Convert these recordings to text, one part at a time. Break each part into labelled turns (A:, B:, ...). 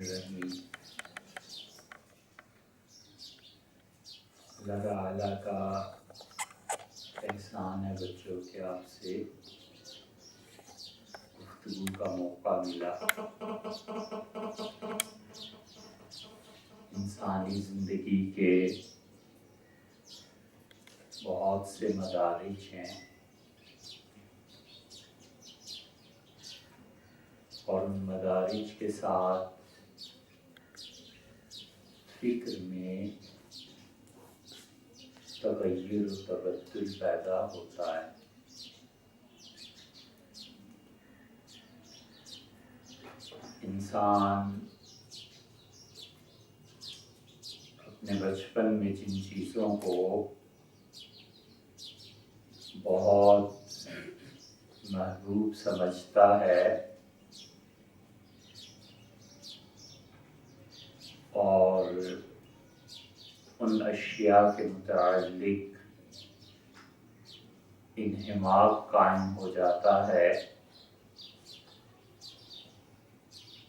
A: رحیم اللہ تعالیٰ کا احسان ہے بچوں کہ آپ سے گفتگو کا موقع ملا۔ انسانی زندگی کے بہت سے مدارج ہیں اور ان مدارج کے ساتھ فکر میں تغیر و تبدل پیدا ہوتا ہے۔ انسان اپنے بچپن میں جن چیزوں کو بہت محبوب سمجھتا ہے اور ان اشیاء کے متعلق انہماک قائم ہو جاتا ہے،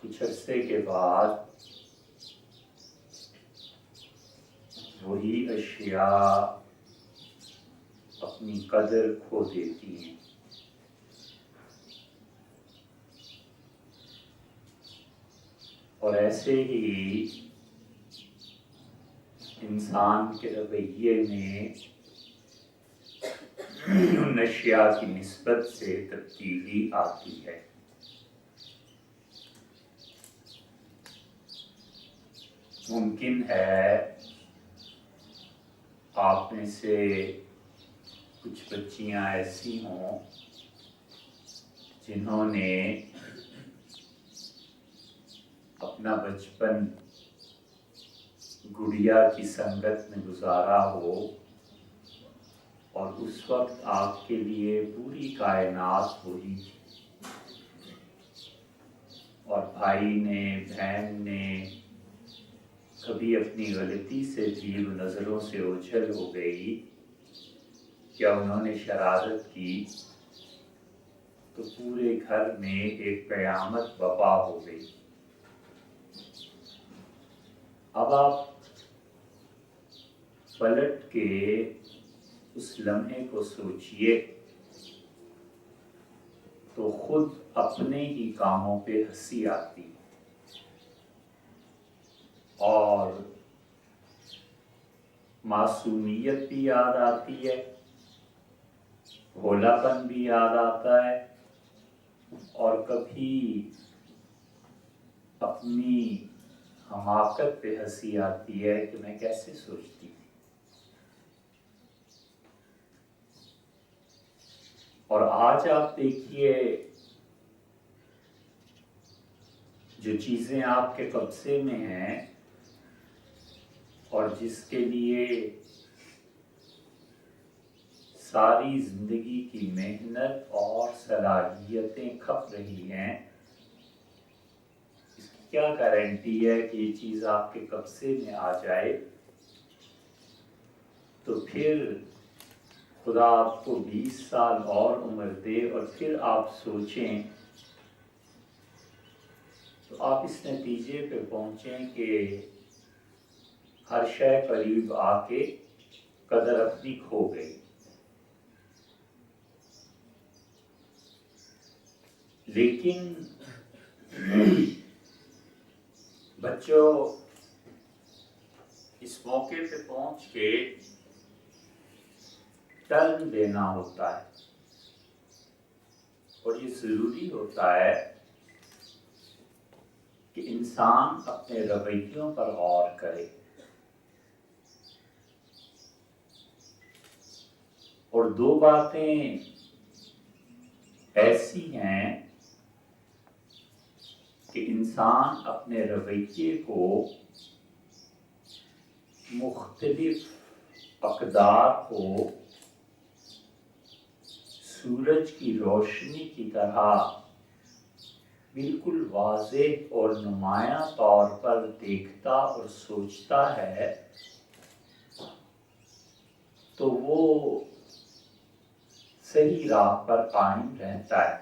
A: کچھ عرصے کے بعد وہی اشیاء اپنی قدر کھو دیتی ہیں۔ اور ایسے ہی انسان کے رویے میں ان اشیاء کی نسبت سے تبدیلی آتی ہے۔ ممکن ہے آپ میں سے کچھ بچیاں ایسی ہوں جنہوں نے اپنا بچپن گڑیا کی سنگت میں گزارا ہو اور اس وقت آپ کے لیے پوری کائنات وہی تھی، اور بھائی نے بہن نے کبھی اپنی غلطی سے بھی نظروں سے اوجھل ہو گئی یا انہوں نے شرارت کی تو پورے گھر میں ایک قیامت برپا ہو گئی۔ اب آپ پلٹ کے اس لمحے کو سوچئے تو خود اپنے ہی کاموں پہ ہنسی آتی اور معصومیت بھی یاد آتی ہے، بھولا پن بھی یاد آتا ہے، اور کبھی اپنی حماقت پہ ہنسی آتی ہے کہ میں کیسے سوچتی تھی۔ اور آج آپ دیکھیے جو چیزیں آپ کے قبضے میں ہیں اور جس کے لیے ساری زندگی کی محنت اور صلاحیتیں کھپ رہی ہیں، اس کی کیا گارنٹی ہے کہ یہ چیز آپ کے قبضے میں آ جائے تو پھر خدا آپ کو 20 سال اور عمر دے اور پھر آپ سوچیں تو آپ اس نتیجے پہ پہنچیں کہ ہر شے قریب آ کے قدر اپنی کھو گئی۔ لیکن بچوں اس موقع پہ پہنچ کے ٹرن دینا ہوتا ہے، اور یہ ضروری ہوتا ہے کہ انسان اپنے رویوں پر غور کرے اور دو باتیں ایسی ہیں کہ انسان اپنے رویے کو مختلف اقدار کو سورج کی روشنی کی طرح بالکل واضح اور نمایاں طور پر دیکھتا اور سوچتا ہے تو وہ صحیح راہ پر قائم رہتا ہے۔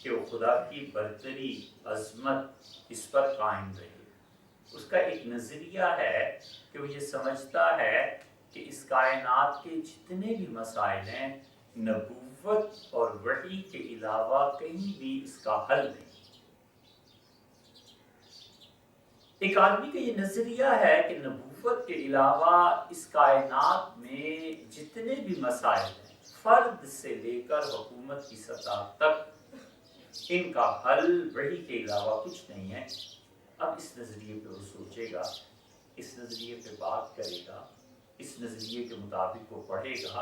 A: کہ وہ خدا کی برتری عظمت اس پر قائم رہے. اس کا ایک نظریہ ہے کہ وہ یہ سمجھتا ہے کہ اس کائنات کے جتنے بھی مسائل ہیں نبوت اور وحی کے علاوہ کہیں بھی اس کا حل نہیں. ایک آدمی کا یہ نظریہ ہے کہ نبوت کے علاوہ اس کائنات میں جتنے بھی مسائل ہیں فرد سے لے کر حکومت کی سطح تک ان کا حل وحی کے علاوہ کچھ نہیں ہے. اب اس نظریے پہ وہ سوچے گا، اس نظریے پہ بات کرے گا، اس نظریے کے مطابق وہ پڑھے گا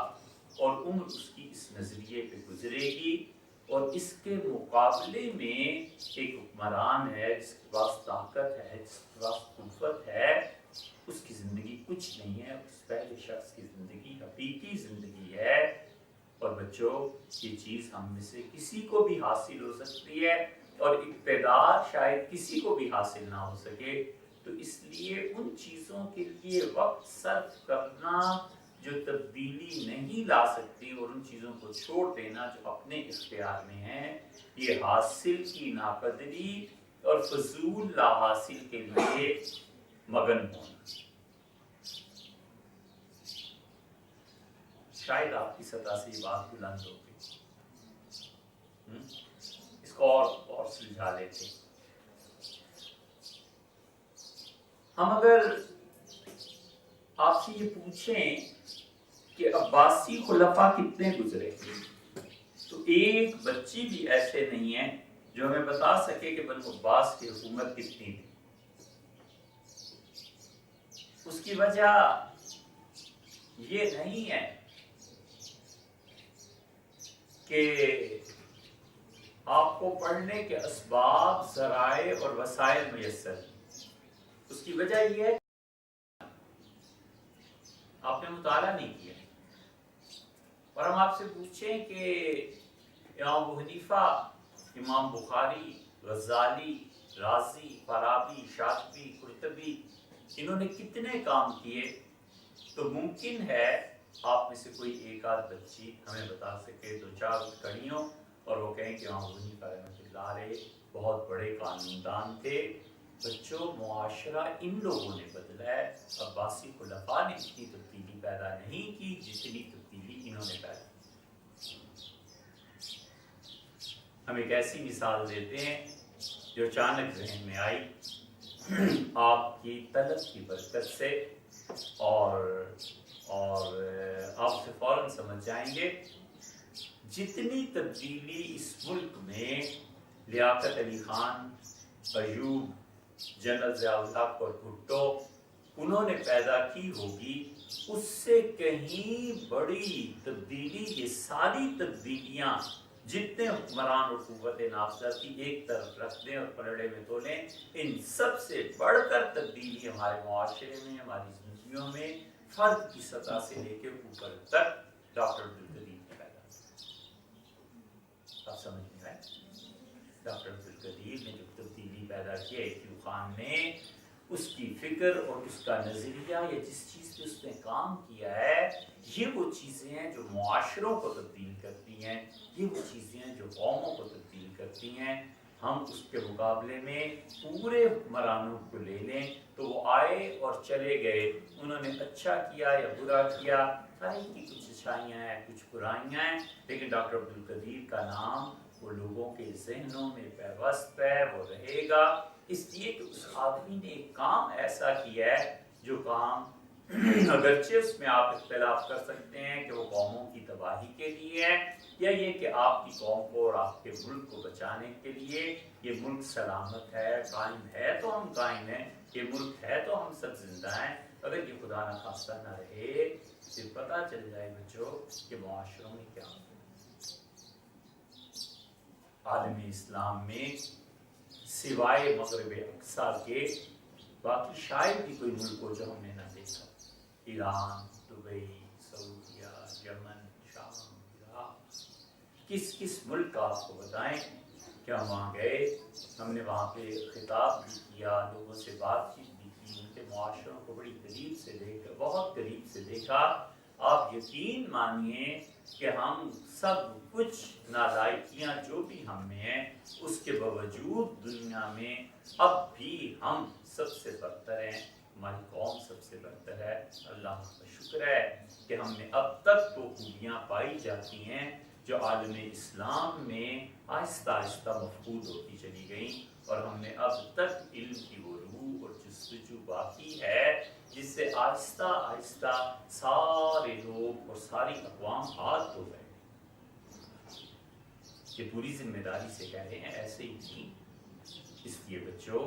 A: اور عمر اس کی اس نظریے پہ گزرے گی. اور اس کے مقابلے میں ایک حکمران ہے جس کے پاس طاقت ہے، جس کے پاس قوت ہے، اس کی زندگی کچھ نہیں ہے. اس پہلے شخص کی زندگی حقیقی زندگی ہے. اور بچوں، یہ چیز ہم میں سے کسی کو بھی حاصل ہو سکتی ہے اور اقتدار شاید کسی کو بھی حاصل نہ ہو سکے. تو اس لیے ان چیزوں کے لیے وقت صرف کرنا جو تبدیلی نہیں لا سکتی اور ان چیزوں کو چھوڑ دینا جو اپنے اختیار میں ہیں، یہ حاصل کی ناقدری اور فضول لا حاصل کے لیے مگن ہونا. شاید آپ کی سطح سے یہ بات بلند ہو گئی. اس کو اور سلجھا لیتے. ہم اگر آپ سے یہ پوچھیں کہ عباسی خلفاء کتنے گزرے تو ایک بچی بھی ایسے نہیں ہے جو ہمیں بتا سکے کہ بنو عباس کی حکومت کتنی تھی. اس کی وجہ یہ نہیں ہے کہ آپ کو پڑھنے کے اسباب، ذرائع اور وسائل میسر ہیں. اس کی وجہ یہ ہے آپ نے مطالعہ نہیں کیا. اور ہم آپ سے پوچھیں کہ امام ابو حنیفہ، امام بخاری، غزالی، رازی، فارابی، شاطبی، قرطبی، انہوں نے کتنے کام کیے، تو ممکن ہے آپ میں سے کوئی ایک آدھ بچی ہمیں بتا سکے دو چار کڑیوں اور وہ کہیں کہ امام ابو حنیفہ رحمۃ اللہ علیہ بہت بڑے قانون دان تھے. بچوں، معاشرہ ان لوگوں نے بدلا ہے. عباسی خلفاء نے اتنی تبدیلی پیدا نہیں کی جتنی تبدیلی انہوں نے پیدا کی. ہم ایک ایسی مثال دیتے ہیں جو اچانک ذہن میں آئی آپ کی طلب کی برکت سے، اور آپ سے فوراً سمجھ جائیں گے. جتنی تبدیلی اس ملک میں لیاقت علی خان، ایوب، جنرل ضیاء الحق اور بھٹو انہوں نے پیدا کی ہوگی، اس سے کہیں بڑی تبدیلی، یہ ساری تبدیلیاں جتنے حکمران اور قوت نافذہ کی ایک طرف رکھ دیں اور پلڑے میں تولیں، ان سب سے بڑھ کر تبدیلی ہمارے معاشرے میں، ہماری زندگیوں میں فرد کی سطح سے لے کے اوپر تک ڈاکٹر عبدالقدیر نے پیدا کی. آپ سمجھ نہیں آئے؟ ڈاکٹر عبدالقدیر نے جو تبدیلی پیدا کی ہے، ایوب خان نے، اس کی فکر اور اس کا نظریہ یا جس چیز پہ اس نے کام کیا ہے، یہ وہ چیزیں ہیں جو معاشروں کو تبدیل کرتی ہیں، یہ وہ چیزیں ہیں جو قوموں کو تبدیل کرتی ہیں. ہم اس کے مقابلے میں پورے حکمرانوں کو لے لیں تو وہ آئے اور چلے گئے، انہوں نے اچھا کیا یا برا کیا، ہر ایک کی کچھ اچھائیاں ہیں، کچھ برائیاں ہیں، لیکن ڈاکٹر عبدالقدیر کا نام وہ لوگوں کے ذہنوں میں پیوست ہے، وہ رہے گا. اس لیے کہ اس آدمی نے ایک کام ایسا کیا ہے جو کام اگرچہ اس میں آپ اختلاف کر سکتے ہیں کہ وہ قوموں کی تباہی کے لیے ہے یا یہ کہ آپ کی قوم کو اور آپ کے ملک کو بچانے کے لیے. یہ ملک سلامت ہے، قائم ہے تو ہم قائم ہیں، یہ ملک ہے تو ہم سب زندہ ہیں. اگر یہ خدا نہ خواستہ نہ رہے پھر پتہ چل جائے بچوں کہ معاشروں میں کیا ہوتا ہے. عالم اسلام میں سوائے مغرب اقصی کے باقی شاید بھی کوئی ملک ہو جو ہم نے نہ دیکھا. ایران، دبئی، سعودیہ، یمن، شام، عراق، کس ملک کا آپ کو بتائیں کہ ہم وہاں گئے، ہم نے وہاں پہ خطاب بھی کیا، لوگوں سے بات چیت بھی کی، ان کے معاشروں کو بڑی قریب سے دیکھا، بہت قریب سے دیکھا. آپ یقین مانیے کہ ہم سب کچھ نالائکیاں جو بھی ہم میں ہیں، اس کے باوجود دنیا میں اب بھی ہم سب سے برتر ہیں، ہماری قوم سب سے برتر ہے۔ اللہ کا شکر ہے کہ ہم نے اب تک وہ خوبیاں پائی جاتی ہیں جو عالم اسلام میں آہستہ آہستہ مفقود ہوتی چلی گئیں، اور ہم نے اب تک علم کی وہ روح اور جستجو باقی ہے جس سے آہستہ آہستہ سارے لوگ اور ساری اقوام ہاتھ دھو گئے کہ پوری ذمہ داری سے کہہ رہے ہیں ایسے ہی نہیں۔ اس لیے بچوں،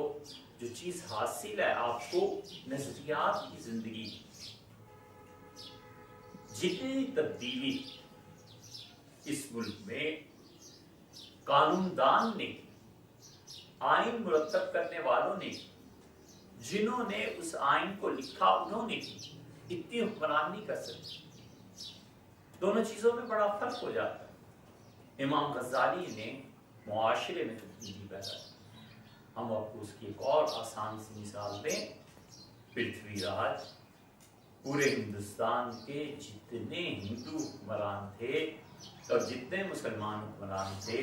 A: جو چیز حاصل ہے آپ کو نظریات کی زندگی، جتنی تبدیلی اس ملک میں قانون دان نے، آئین مرتب کرنے والوں نے، جنہوں نے اس آئین کو لکھا انہوں نے کی، اتنی حکمران نہیں کر سکتے۔ دونوں چیزوں میں بڑا فرق ہو جاتا ہے۔ امام غزالی نے معاشرے میں تبدیلی پیدا کی۔ ہم آپ کو اس کی ایک اور آسان سی مثال دیں، پرتھوی راج پورے ہندوستان کے جتنے ہندو حکمران تھے اور جتنے مسلمان حکمران تھے،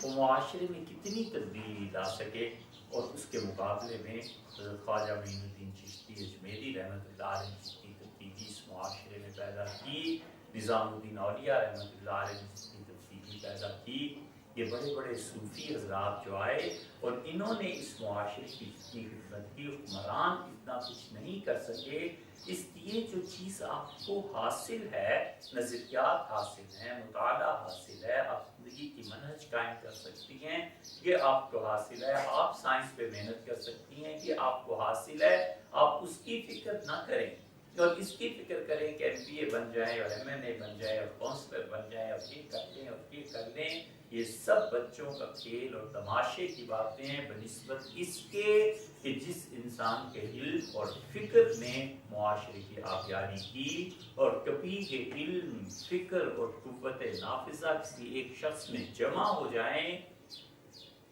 A: وہ معاشرے میں کتنی تبدیلی لا سکے، اور اس کے مقابلے میں حضرت خواجہ معین الدین چشتی اجمیری رحمۃ اللہ علیہ نے جتنی تبدیلی اس معاشرے میں پیدا کی، نظام الدین اولیاء رحمۃ اللہ علیہ نے جتنی تبدیلی پیدا کی، یہ بڑے بڑے صوفی حضرات جو آئے اور انہوں نے اس معاشرے کی جتنی خدمت کی، حکمران اتنا کچھ نہیں کر سکے۔ اس لیے جو چیز آپ کو حاصل ہے، نظریات حاصل ہیں، مطالعہ حاصل ہے، آپ زندگی کی منہج قائم کر سکتی ہیں، یہ آپ کو حاصل ہے۔ آپ سائنس پہ محنت کر سکتی ہیں، یہ آپ کو حاصل ہے۔ آپ اس کی فکر نہ کریں اور اس کی فکر کریں کہ MBA بن جائیں اور MNA بن جائیں اور کونسلر بن جائیں اور یہ کر لیں اور یہ کر لیں۔ یہ سب بچوں کا کھیل اور تماشے کی باتیں ہیں بنسبت اس کے کہ جس انسان کے علم اور فکر نے معاشرے کی آبیاری کی، اور کبھی یہ علم، فکر اور قوت نافذہ کسی ایک شخص میں جمع ہو جائیں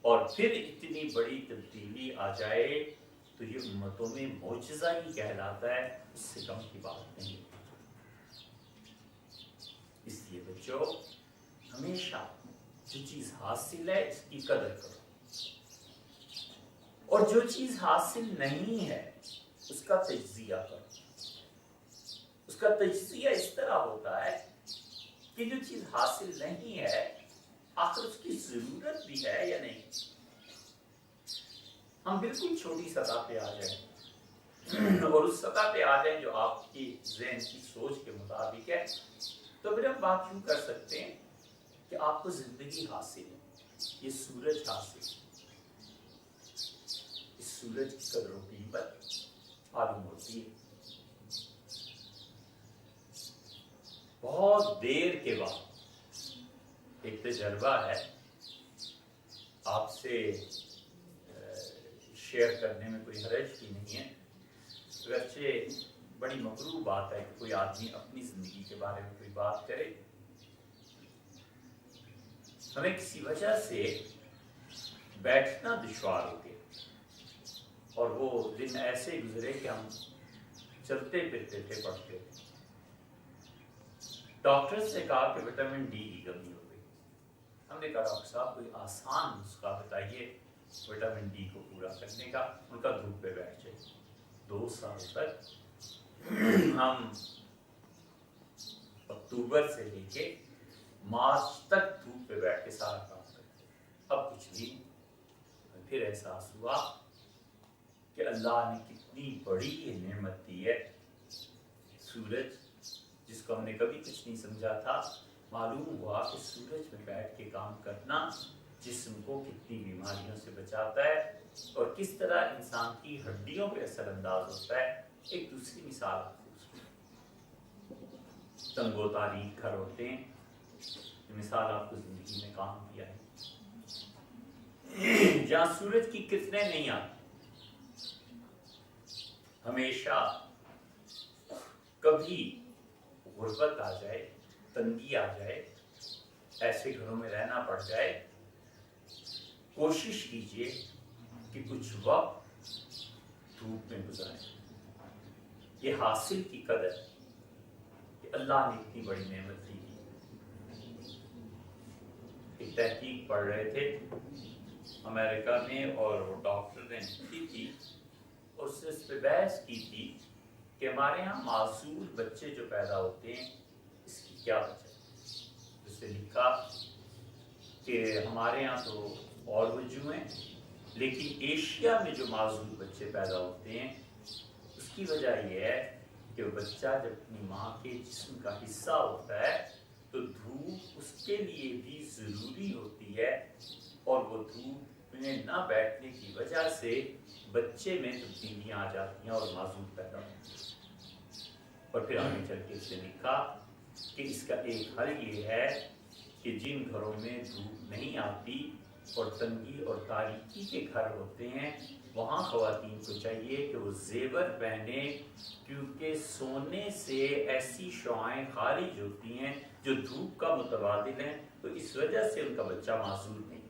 A: اور پھر اتنی بڑی تبدیلی آ جائے تو یہ امتوں میں معجزہ ہی کہلاتا ہے، اس سے کم کی بات نہیں۔ اس لیے بچوں، ہمیشہ جو چیز حاصل ہے اس کی قدر کرو، اور جو چیز حاصل نہیں ہے اس کا تجزیہ کرو۔ اس کا تجزیہ اس طرح ہوتا ہے کہ جو چیز حاصل نہیں ہے آخر اس کی ضرورت بھی ہے یا نہیں۔ ہم بالکل چھوٹی سطح پہ آ جائیں اور اس سطح پہ آ جائیں جو آپ کی ذہن کی سوچ کے مطابق ہے، تو پھر ہم بات یوں کر سکتے ہیں کہ آپ کو زندگی حاصل ہے، یہ سورج حاصل ہے۔ اس سورج کی قدر و قیمت معلوم ہوتی ہے بہت دیر کے بعد۔ ایک تجربہ ہے، آپ سے شیئر کرنے میں کوئی حرج بھی نہیں ہے، اگرچہ بڑی مکروہ بات ہے کہ کوئی آدمی اپنی زندگی کے بارے میں کوئی بات کرے۔ ہمیں کسی وجہ سے بیٹھنا دشوار ہو گیا اور وہ دن ایسے گزرے کہ ہم چلتے پھرتے تھے، پڑھتے تھے۔ ڈاکٹر سے کہا کہ وٹامن ڈی کی کمی ہو گئی۔ ہم نے کہا ڈاکٹر صاحب کوئی آسان نسخہ بتائیے وٹامن ڈی کو پورا کرنے کا۔ ان کا دھوپ پہ بیٹھ جائے۔ 2 سال تک ہم اکتوبر سے لے کے مارچ تک دھوپ پہ بیٹھ کے سارا کام کرتے، اب کچھ بھی نہیں۔ پھر احساس ہوا کہ اللہ نے کتنی بڑی یہ نعمت دی ہے، سورج، جس کو ہم نے کبھی کچھ نہیں سمجھا تھا۔ معلوم ہوا کہ سورج میں بیٹھ کے کام کرنا جسم کو کتنی بیماریوں سے بچاتا ہے اور کس طرح انسان کی ہڈیوں پہ اثر انداز ہوتا ہے۔ ایک دوسری مثال آپ کو تنگ و تاریک گھر ہوتے ہیں، یہ مثال آپ کو زندگی میں کام کیا ہے، جہاں سورج کی کرنیں نہیں آتی۔ ہمیشہ کبھی غربت آ جائے، تنگی آ جائے، ایسے گھروں میں رہنا پڑ جائے، کوشش کیجئے کہ کچھ وقت دھوپ میں گزاریں۔ یہ حاصل کی قدر کہ کہ اللہ نے اتنی بڑی نعمت دی. ایک تحقیق پڑھ رہے تھے امریکہ میں اور وہ ڈاکٹر نے کی تھی اور اس پہ بحث کی تھی کہ ہمارے ہاں معذور بچے جو پیدا ہوتے ہیں اس کی کیا وجہ ہے. اس نے لکھا کہ ہمارے ہاں تو اور وجوہ ہیں لیکن ایشیا میں جو معذور بچے پیدا ہوتے ہیں اس کی وجہ یہ ہے کہ وہ بچہ جب اپنی ماں کے جسم کا حصہ ہوتا ہے تو دھوپ اس کے لیے بھی ضروری ہوتی ہے اور وہ دھوپ میں نہ بیٹھنے کی وجہ سے بچے میں تبدیلیاں آ جاتی ہیں اور معذور پیدا ہوتی ہیں. اور پھر آگے چل کے اس نے لکھا کہ اس کا ایک حل یہ ہے کہ جن گھروں میں دھوپ نہیں آتی اور تنگی اور تاریکی کے گھر ہوتے ہیں وہاں خواتین کو چاہیے کہ وہ زیور پہنے کیونکہ سونے سے ایسی شعاعیں خارج ہوتی ہیں جو دھوپ کا متبادل ہیں تو اس وجہ سے ان کا بچہ معذور نہیں ہے.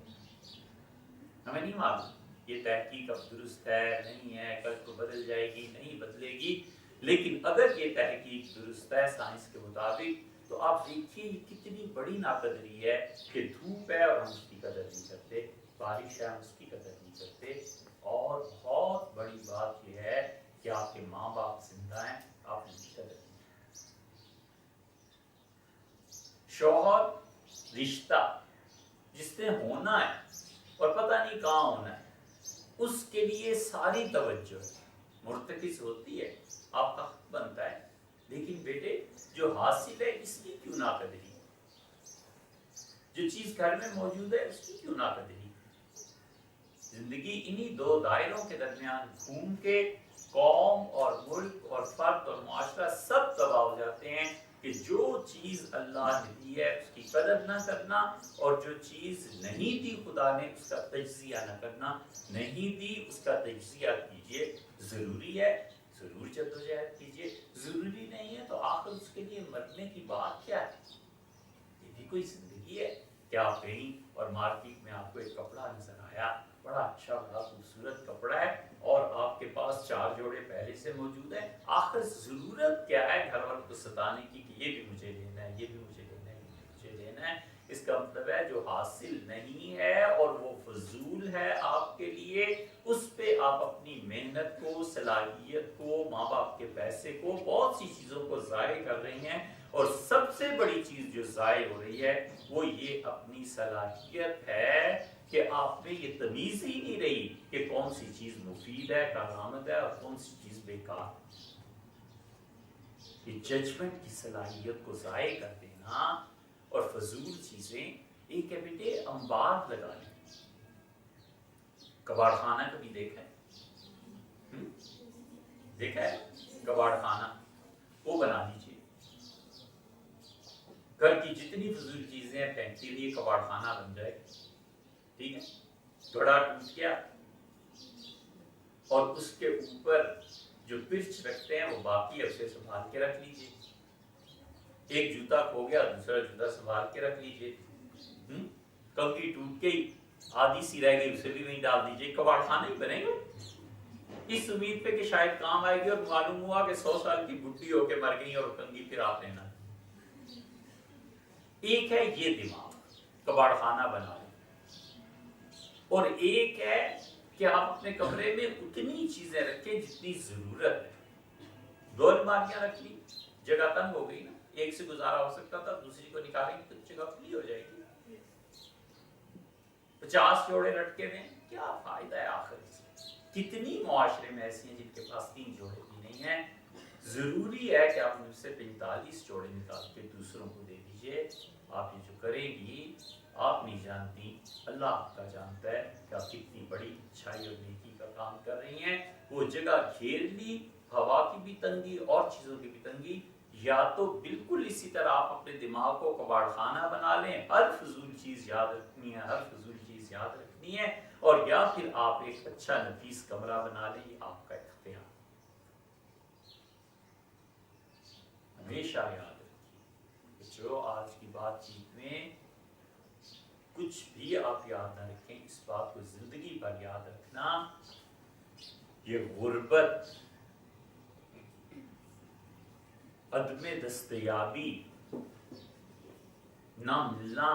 A: ہمیں نہیں معلوم یہ تحقیق اب درست ہے نہیں ہے, کل کو بدل جائے گی نہیں بدلے گی, لیکن اگر یہ تحقیق درست ہے سائنس کے مطابق تو آپ دیکھیے یہ کتنی بڑی ناقدری ہے کہ دھوپ ہے اور ہم اس کی قدر نہیں کرتے, بارش ہے ہم اس کی قدر نہیں کرتے, اور بہت بڑی بات یہ ہے کہ آپ کے ماں باپ زندہ ہیں آپ ان کی قدر نہیں کرتے. شوہر رشتہ جس نے ہونا ہے اور پتہ نہیں کہاں ہونا ہے اس کے لیے ساری توجہ مرتکز ہوتی ہے, آپ کا حق بنتا ہے, لیکن بیٹے جو حاصل ہے اس کی کیوں ناقدری, جو چیز گھر میں موجود ہے اس کی کیوں ناقدری. زندگی انہی دو دائروں کے درمیان گھوم کے قوم اور ملک اور فرد اور معاشرہ سب تباہ ہو جاتے ہیں کہ جو چیز اللہ نے دی ہے اس کی قدر نہ کرنا اور جو چیز نہیں دی خدا نے اس کا تجزیہ نہ کرنا. نہیں دی اس کا تجزیہ کیجئے, ضروری ہے ضرور جدوجہد کیجئے, ضروری نہیں ہے تو آخر اس کے لیے مرنے کی بات کیا ہے. یہ بھی کوئی زندگی ہے کہ آپ گئیں اور مارکیٹ میں آپ کو ایک کپڑا نظر آیا, بڑا اچھا بڑا خوبصورت کپڑا ہے اور آپ کے پاس 4 جوڑے پہلے سے موجود ہیں, آخر ضرورت کیا ہے گھر والوں کو ستانے کی کہ یہ بھی مجھے لینا ہے, یہ بھی مجھے لینا ہے, یہ بھی مجھے لینا ہے. اس کا مطلب ہے جو حاصل نہیں ہے اور وہ فضول ہے آپ کے لیے, اس پہ آپ اپنی محنت کو, صلاحیت کو, ماں باپ کے پیسے کو, بہت سی چیزوں کو ضائع کر رہی ہیں. اور سب سے بڑی چیز جو ضائع ہو رہی ہے وہ یہ اپنی صلاحیت ہے کہ آپ میں یہ تمیز ہی نہیں رہی کہ کون سی چیز مفید ہے, کارآمد ہے اور کون سی چیز بیکار. یہ ججمنٹ کی صلاحیت کو ضائع کر دینا اور فضول چیزیں. ایک ہے بیٹے انبار لگانے, کباڑ خانہ کبھی دیکھا ہے؟ دیکھا ہے کباڑ خانہ, وہ بنا دیجیے. گھر کی جتنی فضول چیزیں ہیں پھینک کے لیے کباڑ خانہ بن جائے, ٹھیک ہے. گھڑا ٹوٹ گیا اور اس کے اوپر جو پرچ رکھتے ہیں وہ باقی اسے سنبھال کے رکھ لیجیے. ایک جوتا کھو گیا دوسرا جوتا سنبھال کے رکھ لیجیے. کنگھی ٹوٹ گئی آدھی سی رہ گئی اسے بھی وہیں ڈال دیجیے, کباڑ خانہ ہی بنے گا اس امید پہ کہ شاید کام آئے گی, اور معلوم ہوا کہ 100 سال کی بڈھی ہو کے مر گئی اور کنگھی پھر آپ لینا. ایک ہے یہ دماغ کباڑ خانہ بنا لیں, اور ایک ہے کہ آپ اپنے کمرے میں اتنی چیزیں رکھیں جتنی ضرورت ہے. 2 الماریاں رکھ لی, جگہ تنگ ہو گئی نا, ایک سے گزارا ہو سکتا تھا, دوسری کو نکالیں گے تو جگہ کھلی ہو جائے گی. 50 جوڑے لٹکے میں کیا فائدہ ہے آخر سے. کتنی معاشرے میں ایسی ہیں جن کے پاس 3 جوڑے بھی نہیں ہیں. ضروری ہے کہ آپ ان سے 45 جوڑے نکال کے دوسروں کو دے دیجئے. آپ یہ جو کریں گی آپ نہیں جانتی, اللہ آپ کا جانتا ہے کہ آپ کتنی بڑی اچھائی اور نیکی کا کام کر رہی ہیں. وہ جگہ گھیر لی, ہوا کی بھی تنگی اور چیزوں کی بھی تنگی, یا تو بالکل اسی طرح آپ اپنے دماغ کو کباڑ خانہ بنا لیں, ہر فضول چیز یاد رکھنی ہے, ہر فضول چیز یاد رکھنی ہے, اور یا پھر آپ ایک اچھا نفیس کمرہ بنا لیں, یہ آپ کا اختیار. ہمیشہ یاد رکھیے کہ جو آج کی بات چیت میں کچھ بھی آپ یاد نہ رکھیں, اس بات کو زندگی پر یاد رکھنا, یہ غربت عدم دستیابی، نہ ملنا،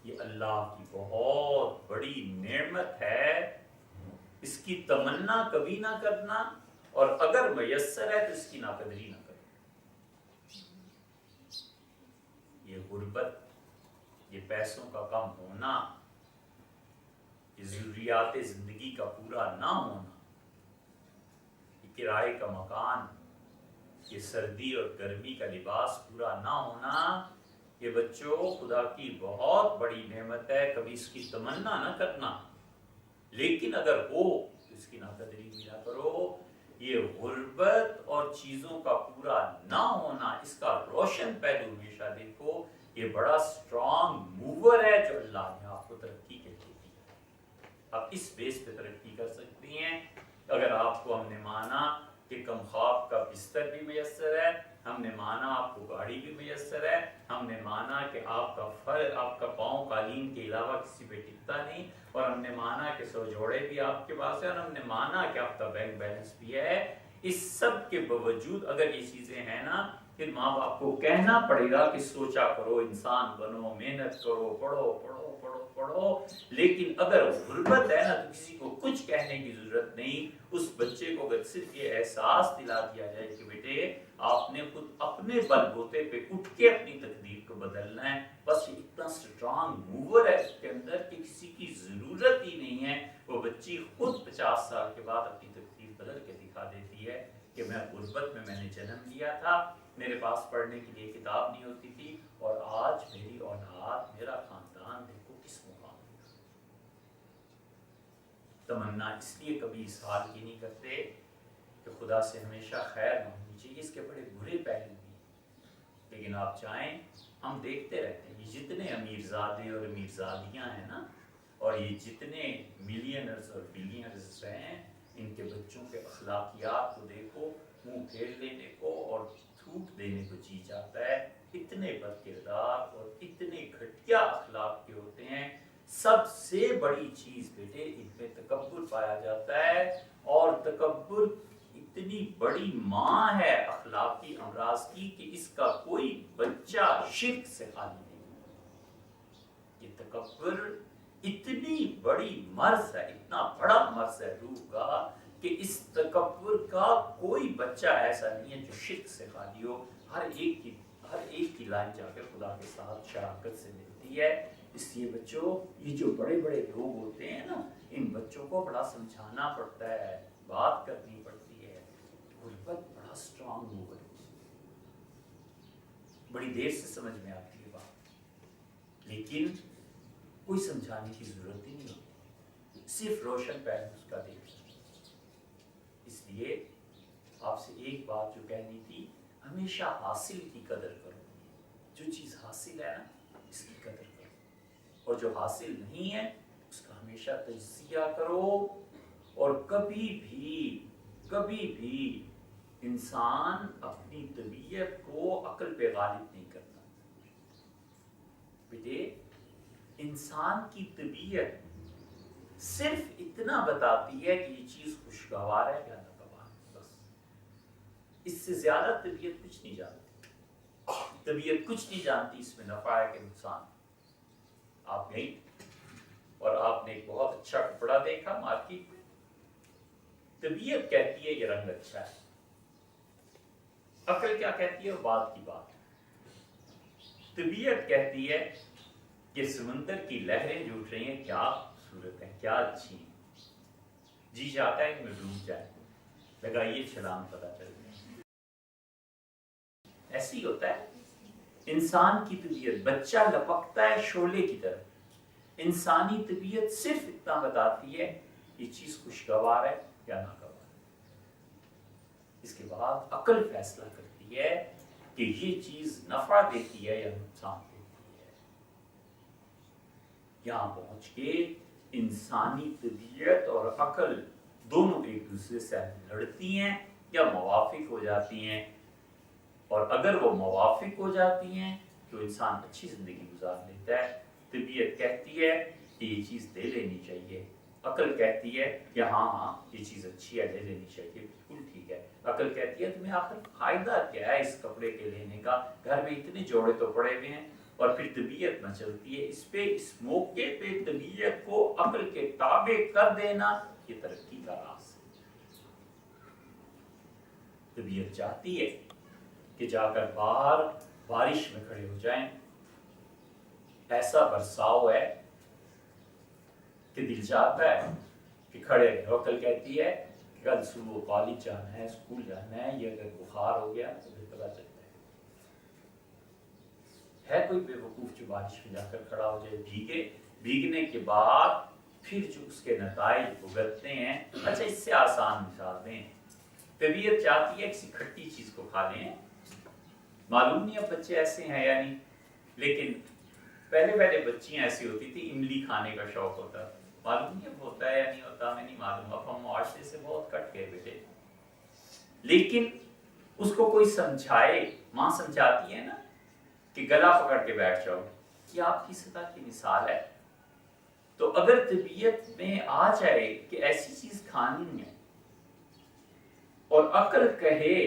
A: یہ اللہ کی بہت بڑی نعمت ہے. اس کی تمنا کبھی نہ کرنا، اور اگر میسر ہے تو اس کی ناقدری نہ کرنا. یہ غربت، یہ پیسوں کا کم ہونا، یہ ضروریات زندگی کا پورا نہ ہونا، یہ کرائے کا مکان، یہ سردی اور گرمی کا لباس پورا نہ ہونا، یہ بچوں خدا کی بہت بڑی نعمت ہے. کبھی اس کی تمنا نہ کرنا، لیکن اگر ہو تو اس کی ناقدری بھی نہ کرو. یہ غربت اور چیزوں کا پورا نہ ہونا، اس کا روشن پہلو ہمیشہ دیکھو. یہ بڑا اسٹرانگ موور ہے جو اللہ نے آپ کو ترقی کے لیے دیا. آپ اس بیس پہ ترقی کر سکتی ہیں. اگر آپ کو ہم نے مانا کہ کم خواب کا بستر بھی میسر ہے، ہم نے مانا آپ کو گاڑی بھی میسر ہے، ہم نے مانا کہ آپ کا پاؤں قالین کے علاوہ کسی پہ ٹکتا نہیں، اور ہم نے مانا کہ 100 جوڑے بھی آپ کے پاس ہیں، اور ہم نے مانا کہ آپ کا بینک بیلنس بھی ہے. اس سب کے باوجود اگر یہ چیزیں ہیں نا، پھر ماں باپ کو کہنا پڑے گا کہ سوچا کرو، انسان بنو، محنت کرو، پڑھو پڑھو پڑھو پڑھو. لیکن اگر غربت ہے نا تو کسی کو کچھ کہنے کی ضرورت نہیں. اس بچے کو اگر صرف یہ احساس دلا دیا جائے کہ بیٹے آپ نے خود اپنے بل بوتے پہ اٹھ کے اپنی تقدیر کو بدلنا ہے، بس یہ اتنا اسٹرانگ موور ہے اس کے اندر کہ کسی کی ضرورت ہی نہیں ہے. وہ بچی خود 50 سال کے بعد اپنی تقدیر بدل کے دکھا دیتی ہے کہ میں غربت میں نے جنم لیا تھا، میرے پاس پڑھنے کے لیے کتاب نہیں ہوتی تھی، اور آج میری اولاد، میرا خاندان دیکھو کس مقام پر. تمنا اس لیے کبھی اس حال کی نہیں کرتے کہ خدا سے ہمیشہ خیر مانگنی چاہیے. اس کے بڑے برے پہلو بھی ہیں، لیکن آپ چاہیں ہم دیکھتے رہتے ہیں. یہ جتنے امیرزادے اور امیرزادیاں ہیں نا، اور یہ جتنے ملینرز اور بلینرز ہیں، ان کے بچوں کے اخلاقیات کو دیکھو، منہ پھیر لینے کو اور تھوک دینے کو جی جاتا ہے. اتنے بد کردار اور اتنے گھٹیا اخلاق کے ہوتے ہیں. سب سے بڑی چیز بیٹے ان میں تکبر پایا جاتا ہے، اور تکبر اتنی بڑی ماں ہے اخلاقی امراض کی کہ اس کا کوئی بچہ شرک سے خالی نہیں. یہ تکبر اتنی بڑی مرض ہے، اتنا بڑا مرض ہے روح کا، کہ اس تکبر کا کوئی بچہ ایسا نہیں ہے جو شرک سے خالی ہو. ہر ایک کی لائن جا کر خدا کے ساتھ شراکت سے ملتی ہے. اس لیے بچوں، یہ جو بڑے بڑے لوگ ہوتے ہیں نا، ان بچوں کو بڑا سمجھانا پڑتا ہے، بات کرنی پڑتی ہے. غربت بڑا اسٹرانگ موور ہے، بڑی دیر سے سمجھ میں آتی ہے بات، لیکن کوئی سمجھانے کی ضرورت ہی نہیں ہوتی، صرف روشن پہلو اس کا دیکھنا. اس لیے آپ سے ایک بات جو کہنی تھی، ہمیشہ حاصل کی قدر کرو. جو چیز حاصل ہے نا، اس کی قدر کرو، اور جو حاصل نہیں ہے اس کا ہمیشہ تجزیہ کرو. اور کبھی بھی انسان اپنی طبیعت کو عقل پہ غالب نہیں کرتا. بیٹے انسان کی طبیعت صرف اتنا بتاتی ہے کہ یہ چیز خوشگوار ہے یا ناگوار، بس. اس سے زیادہ طبیعت کچھ نہیں جانتی. طبیعت کچھ نہیں جانتی اس میں نفع ہے کہ نقصان. آپ گئی اور آپ نے ایک بہت اچھا کپڑا دیکھا مارکیٹ میں، طبیعت کہتی ہے یہ رنگ اچھا ہے. عقل کیا کہتی ہے؟ وہ بات کی بات. طبیعت کہتی ہے کہ سمندر کی لہریں جو اٹھ رہی ہیں کیا خوبصورت ہیں، کیا اچھی ہیں، جی چاہتا ہے کہ میں ڈوب جائے، لگائیے چھلانگ پتہ چل جائے. ایسے ہی ہوتا ہے انسان کی طبیعت. بچہ لپکتا ہے شعلے کی طرف. انسانی طبیعت صرف اتنا بتاتی ہے یہ چیز خوشگوار ہے یا ناگوار. اس کے بعد عقل فیصلہ کرتی ہے کہ یہ چیز نفع دیتی ہے یا نقصان دیتی ہے. یہاں پہنچ کے انسانی طبیعت اور عقل دونوں ایک دوسرے سے لڑتی ہیں یا موافق ہو جاتی ہیں. اور اگر وہ موافق ہو جاتی ہیں تو انسان اچھی زندگی گزار لیتا ہے. طبیعت کہتی ہے کہ یہ چیز دے لینی چاہیے، عقل کہتی ہے کہ ہاں یہ چیز اچھی ہے، لے لینی چاہیے، بالکل ٹھیک ہے۔ عقل کہتی ہے تمہیں آخر فائدہ کیا ہے اس کپڑے کے لینے کا، گھر میں اتنے جوڑے تو پڑے ہوئے ہیں۔ اور پھر طبیعت نہ چلتی ہے اس پہ، اس موقع پہ طبیعت کو عقل کے تابع کر دینا، یہ ترقی کا راز ہے۔ طبیعت چاہتی ہے کہ جا کر باہر بارش میں کھڑے ہو جائیں، ایسا برساؤ ہے کہ دل چاہتا ہے کہ کھڑے رہے۔ عقل کہتی ہے کہ کل صبح کالج جانا ہے، اسکول جانا ہے، یہ اگر بخار ہو گیا تو پھر پتا چلتا ہے کوئی بے وقوف جو بارش میں جا کر کھڑا ہو جائے، بھیگنے کے بعد پھر جو اس کے نتائج بھگتتے ہیں۔ اچھا اس سے آسان مثال دیں، طبیعت چاہتی ہے کسی کھٹی چیز کو کھا لیں، معلوم نہیں اب بچے ایسے ہیں یا نہیں، لیکن پہلے بچیاں ایسی ہوتی تھی، املی کھانے کا شوق ہوتا تھا، معلوم نہیں اب ہوتا ہے یا نہیں ہوتا، ہمیں نہیں معلوم، اب ہم معاشرے سے بہت کٹ گئے بیٹے۔ لیکن اس کو کوئی سمجھائے، ماں سمجھاتی ہے نا کہ گلا پکڑ کے بیٹھ جاؤ، یہ آپ کی سطح کی مثال ہے۔ تو اگر طبیعت میں آ جائے کہ ایسی چیز کھانی ہے اور عقل کہے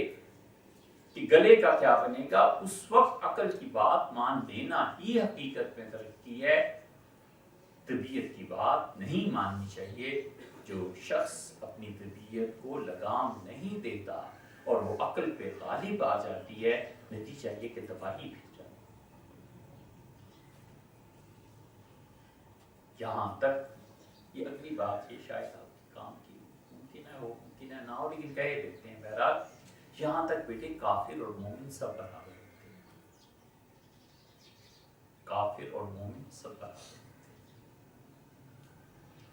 A: کہ گلے کا کیا بنے گا، اس وقت عقل کی بات مان لینا ہی حقیقت میں ترقی ہے۔ طبیعت کی بات نہیں ماننی چاہیے۔ جو شخص اپنی طبیعت کو لگام نہیں دیتا اور وہ عقل پہ غالب آ جاتی ہے، نتیجہ یہ کہ تباہی بھی جاتی ہے۔ یہاں تک یہ اگلی بات، یہ شاید آپ کے کام کی ممکن ہے ہو، ممکن ہے نہ ہو، لیکن کہہ دیتے ہیں بہرحال، یہاں تک بیٹے کافر اور مومن سب برابر ہوتے ہیں، کافر اور مومن سب برابر ہوتے ہیں۔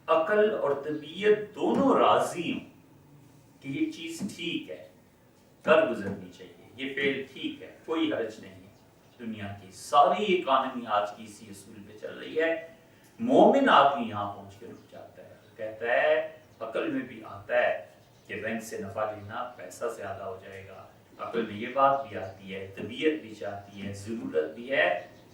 A: عقل اور طبیعت دونوں راضی ہوں کہ یہ چیز ٹھیک ہے، کر گزرنی چاہیے، یہ فعل ٹھیک ہے، کوئی حرج نہیں ہے۔ دنیا کی ساری اکانومی آج کی اسی اصول پہ چل رہی ہے۔ مومن آدمی یہاں پہنچ کے رک جاتا ہے، کہتا ہے، عقل میں بھی آتا ہے کہ بینک سے نفع لینا پیسہ زیادہ ہو جائے گا، عقل میں یہ بات بھی آتی ہے، طبیعت بھی چاہتی ہے، ضرورت بھی ہے۔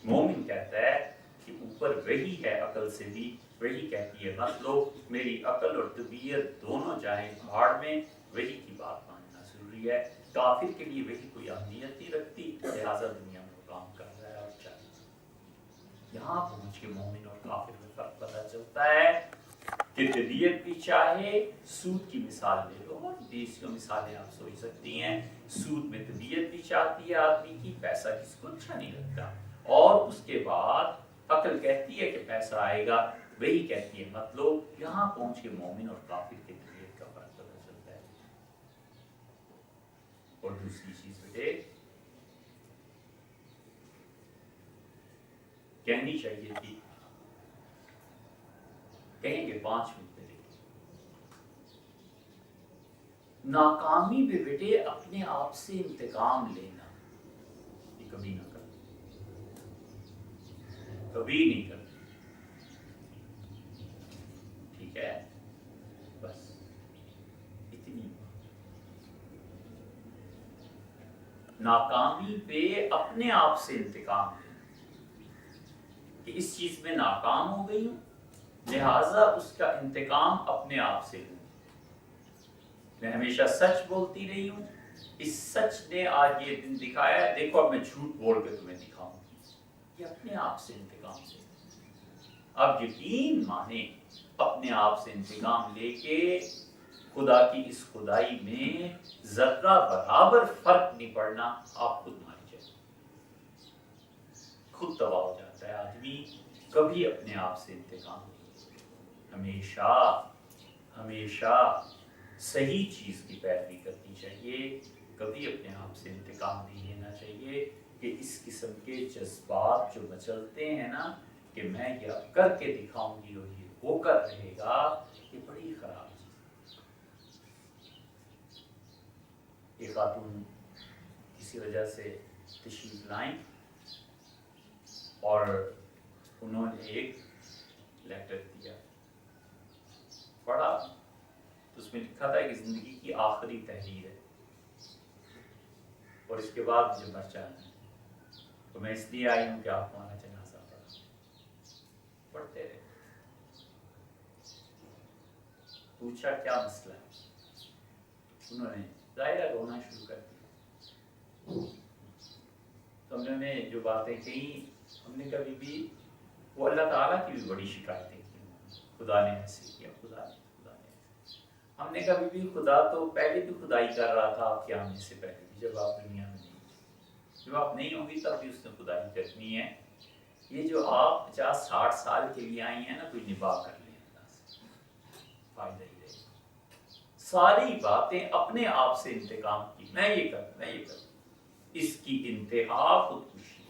A: مومن کہتا ہے کہ اوپر وہی ہے، عقل سے بھی وہی کہتی ہے مت لو، میری عقل اور طبیعت دونوں جائیں بھاڑ میں، وہی کی بات ماننا ضروری ہے۔ کافر کے لیے وہی کوئی اہمیت نہیں رکھتی، لہٰذا دنیا میں وہ کام کر رہا ہے اور چاہیے۔ یہاں پہنچ کے مومن اور کافر میں فرق پتہ چلتا ہے کہ طبیعت بھی چاہے، سود کی مثال لے لو، اور دیسی مثالیں آپ سوچ سکتی ہیں، سود میں طبیعت بھی چاہتی ہے آدمی کی، پیسہ کسی کو اچھا نہیں لگتا، اور اس کے بعد عقل کہتی ہے کہ پیسہ آئے گا، وہی کہتی ہے مت لو۔ یہاں پہنچ کے مومن اور کافر کی طبیعت کا فرق پتہ چلتا ہے۔ اور دوسری چیز بیٹے کہنی چاہیے تھی، کہیں گے 5 منٹ میں، دیکھیں ناکامی پہ بیٹے اپنے آپ سے انتقام لینا یہ کبھی نہ کرنا، کبھی نہیں کرنا، ٹھیک ہے؟ بس اتنی ناکامی پہ اپنے آپ سے انتقام لینا کہ اس چیز میں ناکام ہو گئی ہوں، لہٰذا اس کا انتقام اپنے آپ سے لوں۔ میں ہمیشہ سچ بولتی رہی ہوں، اس سچ نے آج یہ دن دکھایا ہے، دیکھو اب میں جھوٹ بول کے تمہیں دکھاؤں گی، یہ اپنے آپ سے انتقام لے۔ اب یقین مانیں، اپنے آپ سے انتقام لے کے خدا کی اس خدائی میں ذرہ برابر فرق نہیں پڑنا، آپ خود ماری جائیں، خود تباہ ہو جاتا ہے آدمی۔ کبھی اپنے آپ سے انتقام نہیں، ہمیشہ صحیح چیز کی پیروی کرنی چاہیے، کبھی اپنے آپ سے انتقام نہیں لینا چاہیے کہ اس قسم کے جذبات جو مچلتے ہیں نا کہ میں یہ کر کے دکھاؤں گی اور یہ ہو کر رہے گا، یہ بڑی خراب چیز ہے۔ ایک خاتون کسی وجہ سے تشریف لائیں اور انہوں نے ایک لیٹر دیا، پڑھا تو اس میں لکھا تھا کہ زندگی کی آخری تحریر ہے اور اس کے بعد مجھے مر جانا ہے، تو میں اس لیے آئی ہوں کہ آپ ہمارا جنازہ پڑھا۔ پڑھتے رہے، پوچھا کیا مسئلہ ہے، انہوں نے ظاہرہ رونا شروع کر دیا. تو ہم نے جو باتیں کہیں، ہم نے کبھی بھی وہ اللہ تعالیٰ کی بھی بڑی شکایتیں کی، خدا نے ایسے کیا، خدا نے ہم نے کبھی بھی خدا تو پہلے بھی خدائی کر رہا تھا آپ کے آنے سے پہلے بھی، جب آپ دنیا میں نہیں تھے، جب آپ نہیں ہوں گی تب بھی اس نے خدائی کرنی ہے. یہ جو آپ 50-60 سال کے لیے آئی ہیں نا، کوئی نباہ کر لیں اللہ سے، فائدہ ہی رہے. ساری باتیں اپنے آپ سے انتقام کی، میں یہ کروں میں یہ کروں، اس کی انتہا خودکشی.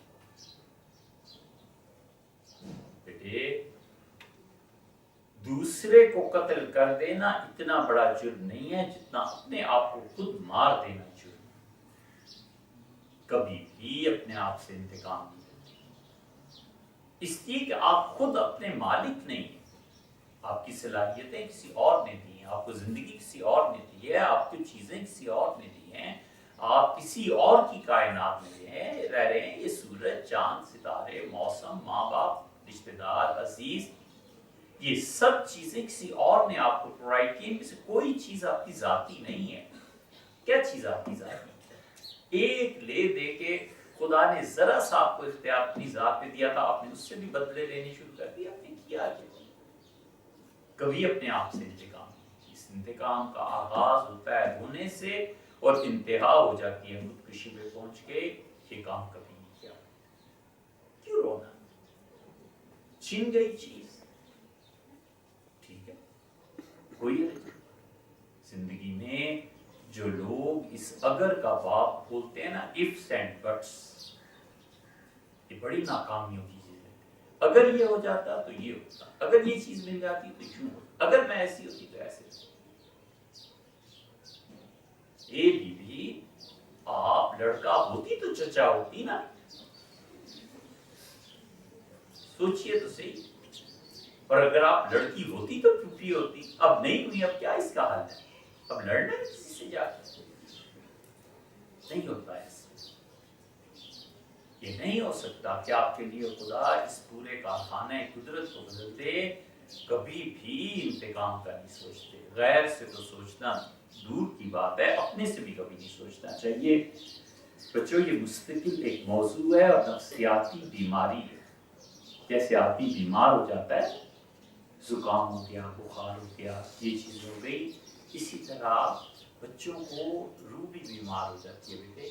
A: بیٹے دوسرے کو قتل کر دینا اتنا بڑا جرم نہیں ہے جتنا اپنے آپ کو خود مار دینا جرم. کبھی بھی اپنے آپ سے انتقام نہیں لیتے، اس لیے کہ آپ خود اپنے مالک نہیں ہیں. آپ کی صلاحیتیں کسی اور نے دی ہیں، آپ کو زندگی کسی اور نے دی ہے، آپ کی چیزیں کسی اور نے دی ہیں، آپ کسی اور کی کائنات میں رہ رہے ہیں. یہ سورج، چاند، ستارے، موسم، ماں باپ، رشتہ دار، عزیز، یہ سب چیزیں کسی اور نے آپ کو پرووائڈ کی. ان میں سے کوئی چیز آپ کی ذاتی نہیں ہے. کیا چیز آپ کی ذاتی؟ ایک لے دے کے خدا نے ذرا سا آپ کو اختیار اپنی ذات پہ دیا تھا، آپ نے اس سے بھی بدلے لینے شروع کر دیا. آپ نے کیا کبھی اپنے آپ سے انتقام؟ اس انتقام کا آغاز ہوتا ہے رونے سے اور انتہا ہو جاتی ہے خودکشی پہ پہنچ کے. یہ کام کبھی نہیں کیا. کیوں رونا؟ چھن گئی چیز، ٹھیک ہے، کوئی زندگی میں جو لوگ اس اگر کا باب بولتے ہیں نا، ifs and buts، یہ بڑی ناکامیوں کی چیز ہے. اگر یہ ہو جاتا تو یہ ہوتا، اگر یہ چیز مل جاتی تو کیوں ہوتا، اگر میں ایسی ہوتی تو ایسے ہوتا. اے بی بی، آپ لڑکا ہوتی تو چچا ہوتی نا، سوچئے تو صحیح. اور اگر آپ لڑکی ہوتی تو پھوپھی ہوتی. اب نہیں ہوئی، اب کیا اس کا حل ہے؟ اب لڑنا ہے کسی سے جا کے؟ نہیں ہوتا ایسے. یہ نہیں ہو سکتا کہ آپ کے لیے خدا اس پورے کارخانہ قدرت کو بدل دے. کبھی بھی انتقام کا نہیں سوچتے. غیر سے تو سوچنا دور کی بات ہے، اپنے سے بھی کبھی نہیں سوچنا چاہیے. بچوں یہ مستقل ایک موضوع ہے اور نفسیاتی بیماری ہے. جیسے آدمی بیمار ہو جاتا ہے، زکام ہو گیا، بخار ہو گیا، یہ چیز ہو گئی، اسی طرح بچوں کو روح بھی بیمار ہو جاتی ہے. بیٹے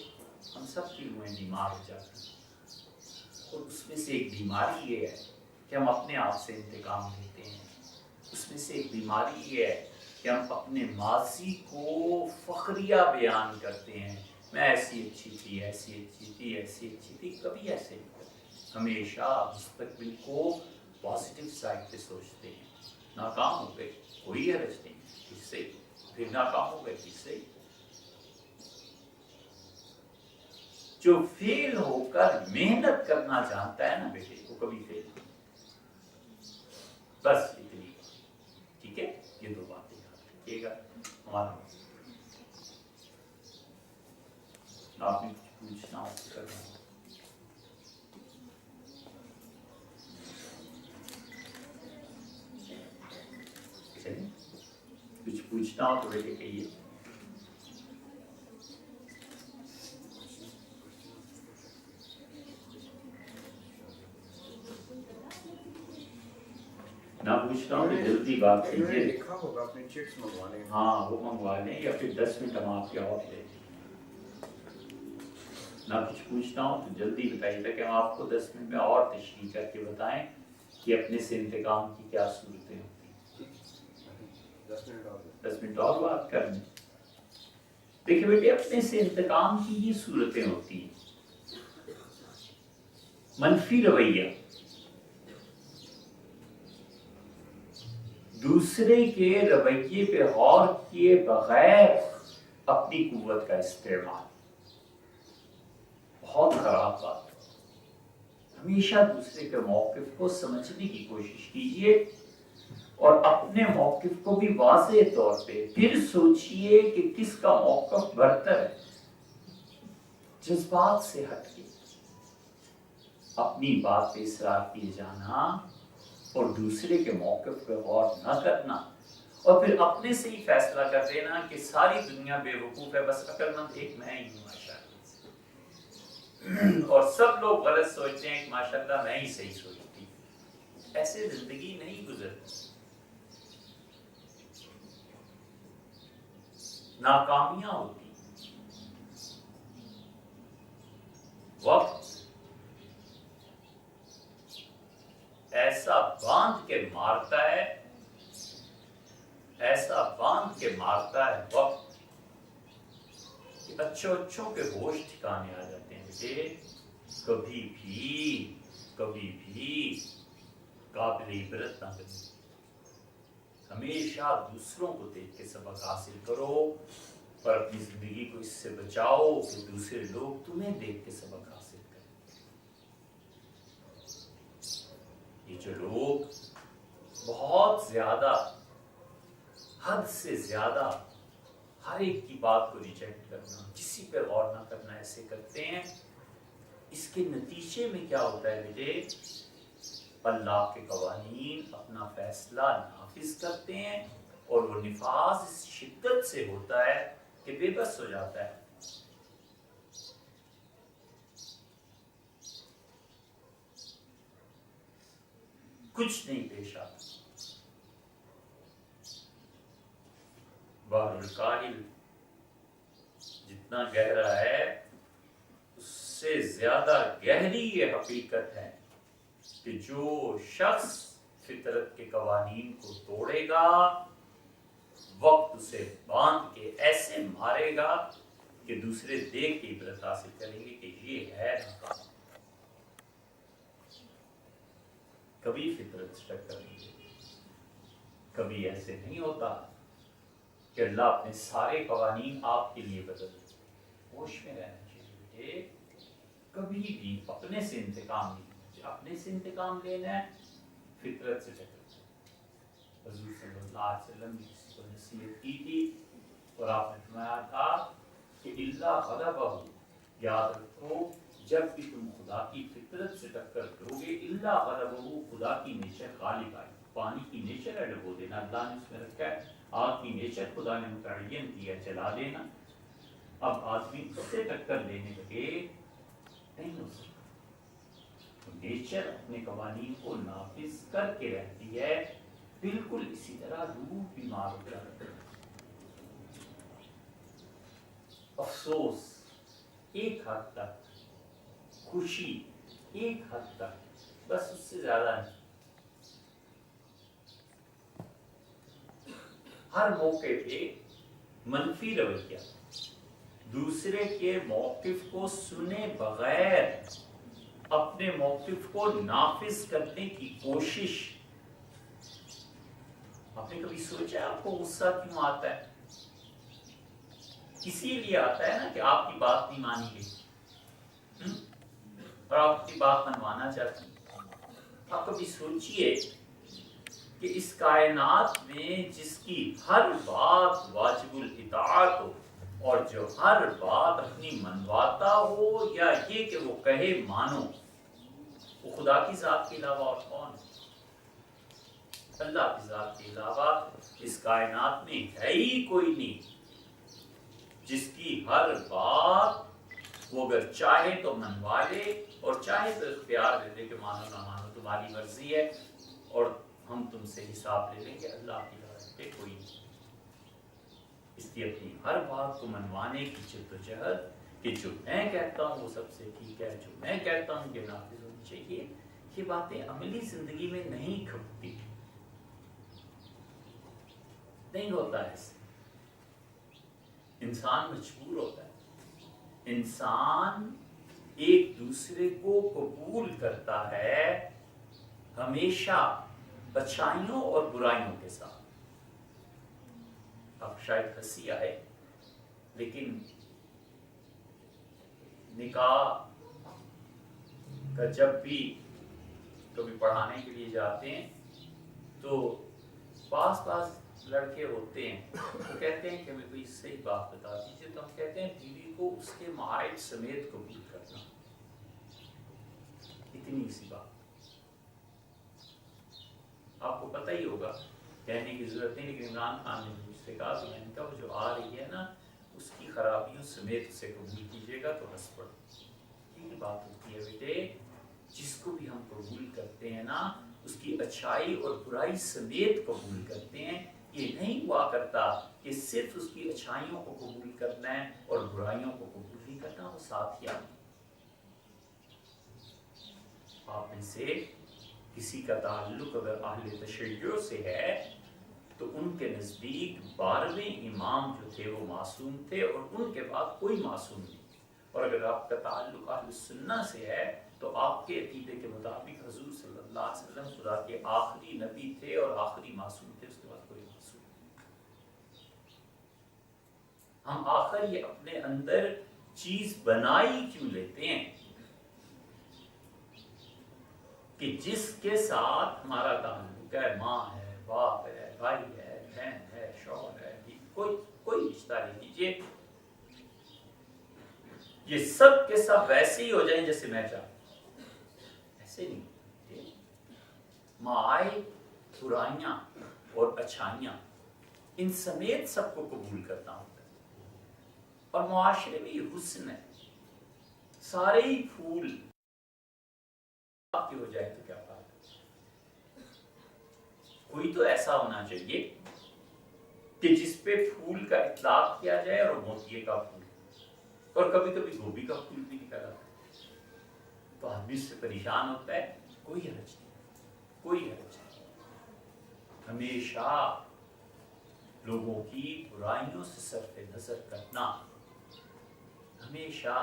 A: ہم سب کی روحیں بیمار ہو جاتی ہیں، اور اس میں سے ایک بیماری یہ ہے کہ ہم اپنے آپ سے انتقام لیتے ہیں. اس میں سے ایک بیماری یہ ہے کہ ہم اپنے ماضی کو فخریہ بیان کرتے ہیں. میں ایسی اچھی تھی، ایسی اچھی تھی، ایسی اچھی تھی. کبھی ایسے نہیں کرتے. ہمیشہ مستقبل کو پازیٹیو سائڈ پہ سوچتے ہیں. ناکام ہو گئے کوئی حرج نہیں، اس سے پھر ناکام ہو گئے اس سے. جو فیل ہو کر محنت کرنا چاہتا ہے نا بیٹے، وہ کبھی فیل نہیں. بس اتنی، ٹھیک ہے. یہ دو باتیں یاد رکھیے گا. ہمارا آپ نے پوچھنا ہو تو کرنا. کچھ پوچھنا ہو تو بیٹے کہیے. نہ پوچھنا ہو تو جلدی بات کیجیے. ہاں وہ منگوا لیں یا پھر 10 منٹ ہم آپ کے اور لے لیں. نہ کچھ پوچھنا ہو تو جلدی بتائیے تاکہ ہم آپ کو 10 منٹ میں اور تشریح کر کے بتائیں کہ اپنے سے انتقام کی کیا صورتیں ہوتی ہیں. 10 منٹ اور بات کر لیں. دیکھیں بیٹے اپنے سے انتقام کی یہ صورتیں ہوتی ہیں. منفی رویہ، دوسرے کے رویے پہ غور کیے بغیر اپنی قوت کا استعمال، بہت خراب بات. ہمیشہ دوسرے کے موقف کو سمجھنے کی کوشش کیجیے اور اپنے موقف کو بھی واضح طور پہ پھر سوچئے کہ کس کا موقف برتر ہے. جذبات سے ہٹ کے اپنی بات پہ اصرار کیے جانا اور دوسرے کے موقف پہ غور نہ کرنا اور پھر اپنے سے ہی فیصلہ کر دینا کہ ساری دنیا بے وقوف ہے، بس عقل مند ایک میں ہی ہوں ماشاءاللہ، اور سب لوگ غلط سوچتے ہیں کہ ماشاءاللہ میں ہی صحیح سوچتی ہوں۔ ایسے زندگی نہیں گزرتی، ناکامیاں ہوتی، وقت ایسا باندھ کے مارتا ہے، ایسا باندھ کے مارتا ہے وقت کہ اچھوں کے ہوش ٹھکانے آ جاتے ہیں۔ بیٹے کبھی بھی قابل عبرت نہ بنو، ہمیشہ دوسروں کو دیکھ کے سبق حاصل کرو اور اپنی زندگی کو اس سے بچاؤ کہ دوسرے لوگ تمہیں دیکھ کے سبق حاصل کریں۔ یہ جو لوگ بہت زیادہ، حد سے زیادہ ہر ایک کی بات کو ریجیکٹ کرنا، کسی پہ غور نہ کرنا ایسے کرتے ہیں، اس کے نتیجے میں کیا ہوتا ہے بیٹے؟ اللہ کے قوانین اپنا فیصلہ نافذ کرتے ہیں اور وہ نفاذ اس شدت سے ہوتا ہے کہ بے بس ہو جاتا ہے۔ کچھ نہیں پیش آتا۔ بحر الکاہل جتنا گہرا ہے اس سے زیادہ گہری یہ حقیقت ہے کہ جو شخص فطرت کے قوانین کو توڑے گا، وقت اسے باندھ کے ایسے مارے گا کہ دوسرے دیکھ کے عبرت حاصل کریں گے کہ یہ ہے ناکام۔ کبھی فطرت سے ٹکر نہیں دیتی، کبھی ایسے نہیں ہوتا کہ اللہ اپنے سارے قوانین آپ کے لیے بدل دے۔ ہوش میں رہنا چاہیے، کبھی بھی اپنے سے انتقام نہیں، اپنے سے انتقام لینا ہے، فطرت سے ٹکر۔ حضور صلی اللہ علیہ وسلم نے کسی کو نصیحت کی تھی اور آپ نے فرمایا تھا کہ اللہ غضبہ، یاد رکھو جب بھی تم خدا کی فطرت سے ٹکر دو گے، اللہ غضبہ، خدا کی نیچر غالب آئے۔ پانی کی نیچر ہے ڈبو دینا، اللہ نے اس میں رکھا ہے۔ آگ کی نیچر خدا نے متعین کی ہے جلا دینا۔ اب آدمی اس سے ٹکر لینے لگے، نہیں ہو سکتا۔ نیچر اپنے قوانین کو نافذ کر کے رہتی ہے، بالکل اسی طرح روح بیمار ہو جاتا ہے۔ افسوس ایک حد تک، خوشی ایک حد تک، بس اس سے زیادہ نہیں۔ ہر موقع پہ منفی رویہ، دوسرے کے موقف کو سنے بغیر اپنے موقف کو نافذ کرنے کی کوشش۔ آپ نے کبھی سوچا آپ کو غصہ کیوں آتا ہے؟ اسی لیے آتا ہے نا کہ آپ کی بات نہیں مانی گئی اور آپ اپنی بات منوانا چاہتے ہیں۔ آپ کبھی سوچئے کہ اس کائنات میں جس کی ہر بات واجب الاطاعت ہو اور جو ہر بات اپنی منواتا ہو یا یہ کہ وہ کہے مانو، وہ خدا کی ذات کے علاوہ اور کون ہے؟ اللہ کی ذات کے علاوہ اس کائنات میں ہے ہی کوئی نہیں جس کی ہر بات وہ اگر چاہے تو منوا لے اور چاہے تو اختیار دے دے کہ مانو نہ مانو تمہاری مرضی ہے اور ہم تم سے حساب لے لیں گے۔ اللہ کی ذات پہ کوئی نہیں، اس لیے اپنی ہر بات کو منوانے کی جدوجہد کہ جو میں کہتا ہوں وہ سب سے ٹھیک ہے، جو میں کہتا ہوں یہ نافذ ہونی چاہیے، یہ باتیں عملی زندگی میں نہیں کھپتی، نہیں ہوتا ایسے۔ انسان مجبور ہوتا ہے، انسان ایک دوسرے کو قبول کرتا ہے ہمیشہ اچھائیوں اور برائیوں کے ساتھ۔ اب شاید ہنسی آئے لیکن نکاح کا جب بھی کبھی پڑھانے کے لیے جاتے ہیں تو بعض لڑکے ہوتے ہیں وہ کہتے ہیں کہ ہمیں کوئی صحیح بات بتا دیجیے، تو ہم کہتے ہیں بیوی کو اس کے معائب سمیت قبول کرنا، اتنی سی بات۔ آپ کو پتہ ہی ہوگا کہنے کی ضرورت نہیں، لیکن عمران خان نے مجھ سے کہا، تو میں نے کہا وہ جو آ رہی ہے نا اس کی خرابیوں سمیت اسے قبول کیجیے گا تو ہنس پڑو۔ یہی بات ہوتی ہے بیٹے، جس کو بھی ہم قبول کرتے ہیں نا اس کی اچھائی اور برائی سمیت قبول کرتے ہیں۔ یہ نہیں ہوا کرتا کہ صرف اس کی اچھائیوں کو قبول کرنا ہے اور برائیوں کو قبول نہیں کرنا، وہ ساتھ ہی آتے۔ آپ میں سے کسی کا تعلق اگر اہل تشیع سے ہے تو ان کے نزدیک 12ویں امام جو تھے وہ معصوم تھے اور ان کے بعد کوئی معصوم نہیں، اور اگر آپ کا تعلق اہل سنہ سے ہے تو آپ کے عقیدے کے مطابق حضور صلی اللہ علیہ وسلم خدا کے آخری نبی تھے اور آخری معصوم تھے، اس کے بعد کوئی معصوم نہیں۔ ہم آخر یہ اپنے اندر چیز بنائی کیوں لیتے ہیں کہ جس کے ساتھ ہمارا تعلق ہے، ماں ہے، باپ ہے، بھائی ہے، بہن ہے، شوہر ہے، کوئی رشتہ لے لیجیے، یہ سب کے سب ویسے ہی ہو جائیں جیسے میں چاہتا ہوں، ایسے نہیں۔ مائی برائیاں اور اچھائیاں ان سمیت سب کو قبول کرنا ہوتا ہے، اور معاشرے میں یہ حسن ہے، سارے ہی پھول آپ کی ہو جائے تو کیا بات ہے؟ کوئی تو ایسا ہونا چاہیے کہ جس پہ پھول کا اطلاق کیا جائے، اور موتیے کا پھول، اور کبھی کبھی گوبھی کا پھول بھی نکل آتا ہے، تو آدمی اس سے پریشان ہوتا ہے۔ کوئی حرج نہیں، کوئی حرج نہیں۔ ہمیشہ لوگوں کی برائیوں سے صرف نظر کرنا، ہمیشہ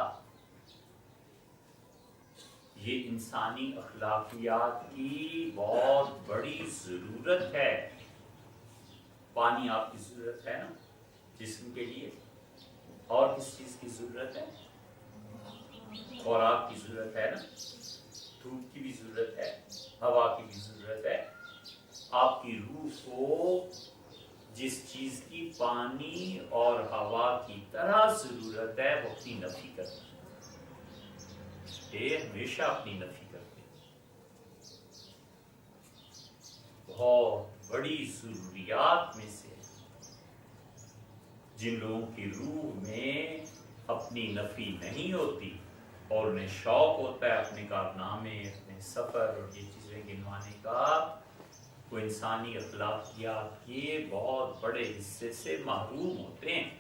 A: یہ انسانی اخلاقیات کی بہت بڑی ضرورت ہے۔ پانی آپ کی ضرورت ہے نا جسم کے لیے، اور کس چیز کی ضرورت ہے؟ خوراک کی ضرورت ہے نا، دھوپ کی بھی ضرورت ہے، ہوا کی بھی ضرورت ہے۔ آپ کی روح کو جس چیز کی پانی اور ہوا کی طرح ضرورت ہے وہ اپنی نفی کرنا، یہ ہمیشہ اپنی نفی کرتے ہیں۔ بہت بڑی ضروریات میں سے جن لوگوں کی روح میں اپنی نفی نہیں ہوتی اور انہیں شوق ہوتا ہے اپنے کارنامے، اپنے سفر اور یہ چیزیں گنوانے کا، وہ انسانی اخلاقیات کے بہت بڑے حصے سے محروم ہوتے ہیں۔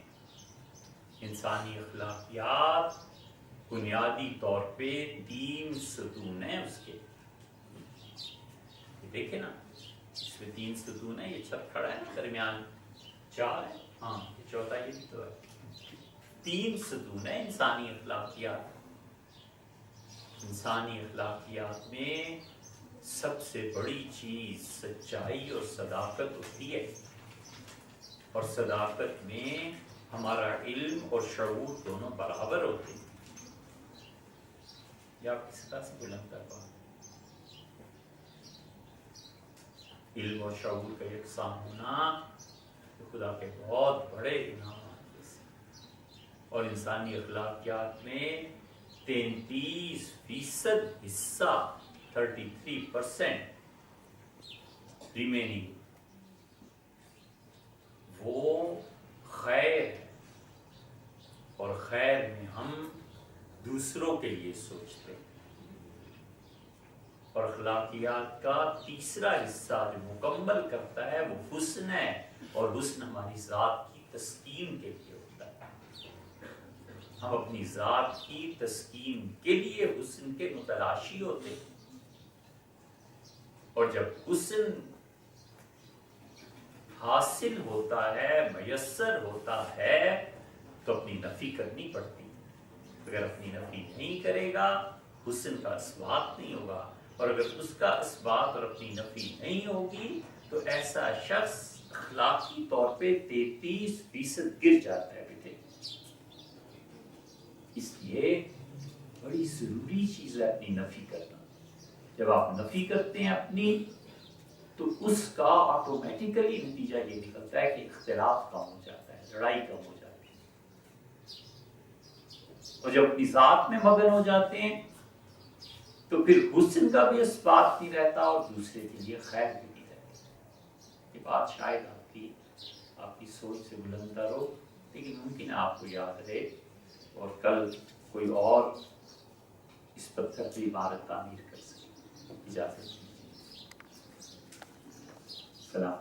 A: انسانی اخلاقیات بنیادی طور پہ 3 ستون ہیں اس کے، یہ دیکھیں نا اس میں 3 ستون ہیں، یہ چھت کھڑا ہے نا درمیان 4 ہے، ہاں یہ چوتھا یہ بھی تو ہے، 3 ستون ہیں انسانی اخلاقیات۔ انسانی اخلاقیات میں سب سے بڑی چیز سچائی اور صداقت ہوتی ہے، اور صداقت میں ہمارا علم اور شعور دونوں برابر ہوتے ہیں۔ یا آپ کس طرح سے بلند کر پائیں؟ علم اور شعور کا یکساں ہونا تو خدا کے بہت بڑے انعامات میں سے، اور انسانی اخلاقیات میں 33% حصہ 33% ریمیننگ وہ خیر ہے، اور خیر میں ہم دوسروں کے لیے سوچتے ہیں، اور اخلاقیات کا تیسرا حصہ جو مکمل کرتا ہے وہ حسن ہے، اور حسن ہماری ذات کی تسکین کے لیے ہوتا ہے۔ ہم اپنی ذات کی تسکین کے لیے حسن کے متلاشی ہوتے ہیں، اور جب حسن حاصل ہوتا ہے، میسر ہوتا ہے، تو اپنی نفی کرنی پڑتی ہے۔ اگر اپنی نفی نہیں کرے گا حسن کا اثبات نہیں ہوگا، اور اگر اس کا اثبات اور اپنی نفی نہیں ہوگی تو ایسا شخص اخلاقی طور پہ 33% گر جاتا ہے بیٹے۔ اس لیے بڑی ضروری چیز ہے اپنی نفی کرنا۔ جب آپ نفی کرتے ہیں اپنی، تو اس کا آٹومیٹیکلی نتیجہ یہ نکلتا ہے کہ اختلاف کم ہو جاتا ہے، لڑائی کم ہو جاتی ہے، اور جب اپنی ذات میں مگن ہو جاتے ہیں تو پھر حسن کا بھی اثبات نہیں رہتا اور دوسرے کے لیے خیر بھی نہیں رہتی۔ کہ بات شاید آپ کی سوچ سے بلند تر ہو، لیکن ممکن آپ کو یاد رہے اور کل کوئی اور اس پتھر کی عمارت تعمیر کر سکے۔ اجازت دیجیے، سلام۔